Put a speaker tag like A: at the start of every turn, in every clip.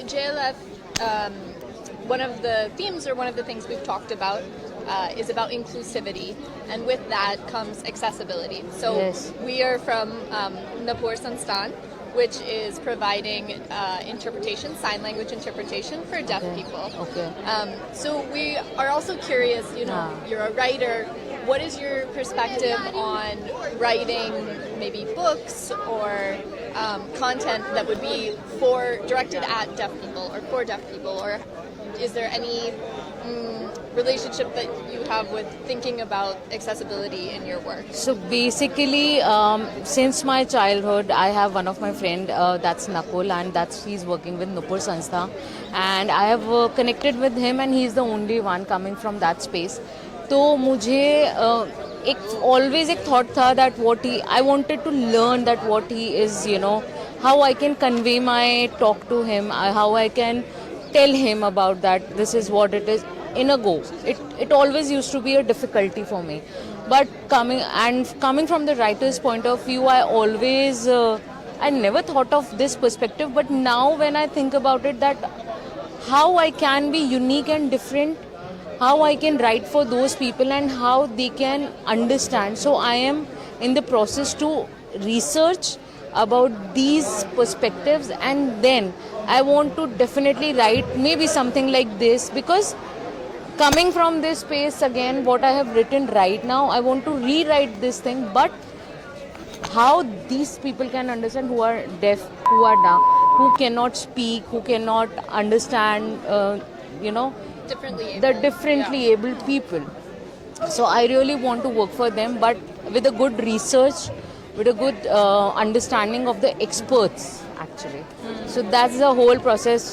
A: JLF, one of the themes or one of the things we've talked about is about inclusivity, and with that comes accessibility. So
B: Yes.
A: we are from Napur Sanstan, which is providing interpretation, sign language interpretation for deaf people.
B: Okay.
A: So we are also curious, you're a writer. What is your perspective on writing maybe books or content that would be directed at deaf people or for deaf people? Or is there any relationship that you have with thinking about accessibility in your work?
B: So basically, since my childhood, I have one of my friend that's Nakul, and he's working with Nupur Sanstha, and I have connected with him, and he's the only one coming from that space. तो मुझे always एक thought था that I wanted to learn that what he is, how I can convey my talk to him, how I can tell him about that this is what it is in a go. It always used to be a difficulty for me, but coming from the writer's point of view, I never thought of this perspective, but now when I think about it, that how I can be unique and different, how I can write for those people and how they can understand. So I am in the process to research about these perspectives, and then I want to definitely write maybe something like this, because coming from this space, again, what I have written right now, I want to rewrite this thing, but how these people can understand who are deaf, who are dumb, who cannot speak, who cannot understand, the differently abled people. So I really want to work for them, but with a good research, with a good understanding of the experts, actually. So that's the whole process.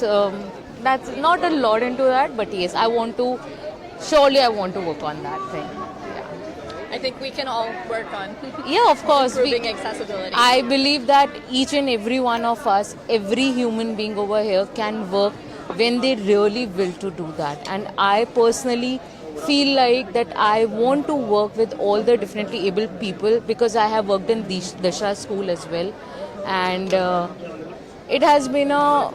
B: That's not a lot into that, but yes, I want to work on that thing.
A: I think we can all work on
B: Yeah, of course.
A: improving accessibility.
B: I believe that each and every one of us, every human being over here can work when they really will to do that. And I personally feel like that I want to work with all the differently able people, because I have worked in Dasha school as well. And it has been a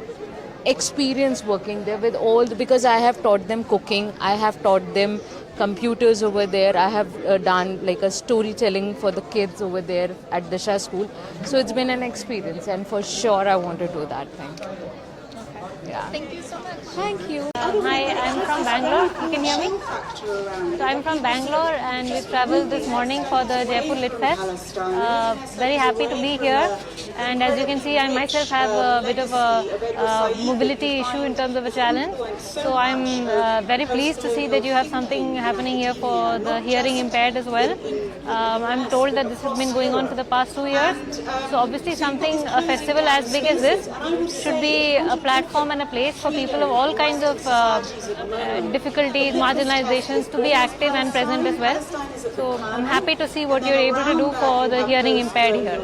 B: experience working there with because I have taught them cooking, I have taught them computers over there, I have done like a storytelling for the kids over there at Dasha school. So it's been an experience, and for sure I want to do that thing. Yeah.
A: Thank you so much.
B: Thank you.
C: Hi, I'm from Bangalore. You can hear me? So I'm from Bangalore, and we traveled this morning for the Jaipur Lit Fest. Very happy to be here. And as you can see, I myself have a bit of a mobility issue in terms of a challenge. So I'm very pleased to see that you have something happening here for the hearing impaired as well. I'm told that this has been going on for the past 2 years. So obviously a festival as big as this should be a platform and a place for people of all kinds of difficulties, marginalizations to be active and present as well. So I'm happy to see what you're able to do for the hearing impaired here.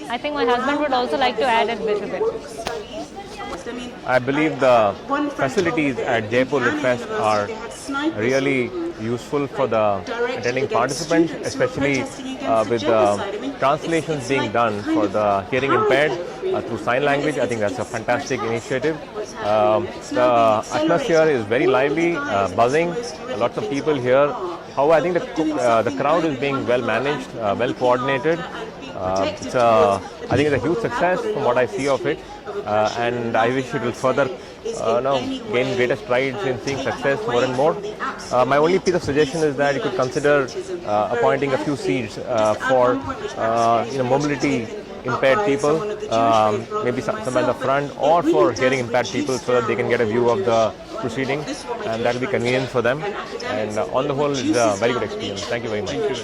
C: I think my husband would also like to add a little bit.
D: I believe the facilities at Jaipur Lit Fest are really useful for the attending participants, especially with the translations being done for the hearing impaired through sign language. I think that's a fantastic initiative. The atmosphere is very lively, buzzing, lots of people here. However, I think the crowd is being well managed, well coordinated. I think it's a huge success from what I see of it, and I wish it will further gain greater strides in seeing success more and more. My only piece of suggestion is that you could consider appointing a few seats for mobility impaired people, maybe some at the front, or for hearing impaired people, so that they can get a view of the proceeding, and that will be convenient for them. And on the whole, it's a very good experience. Thank you very much.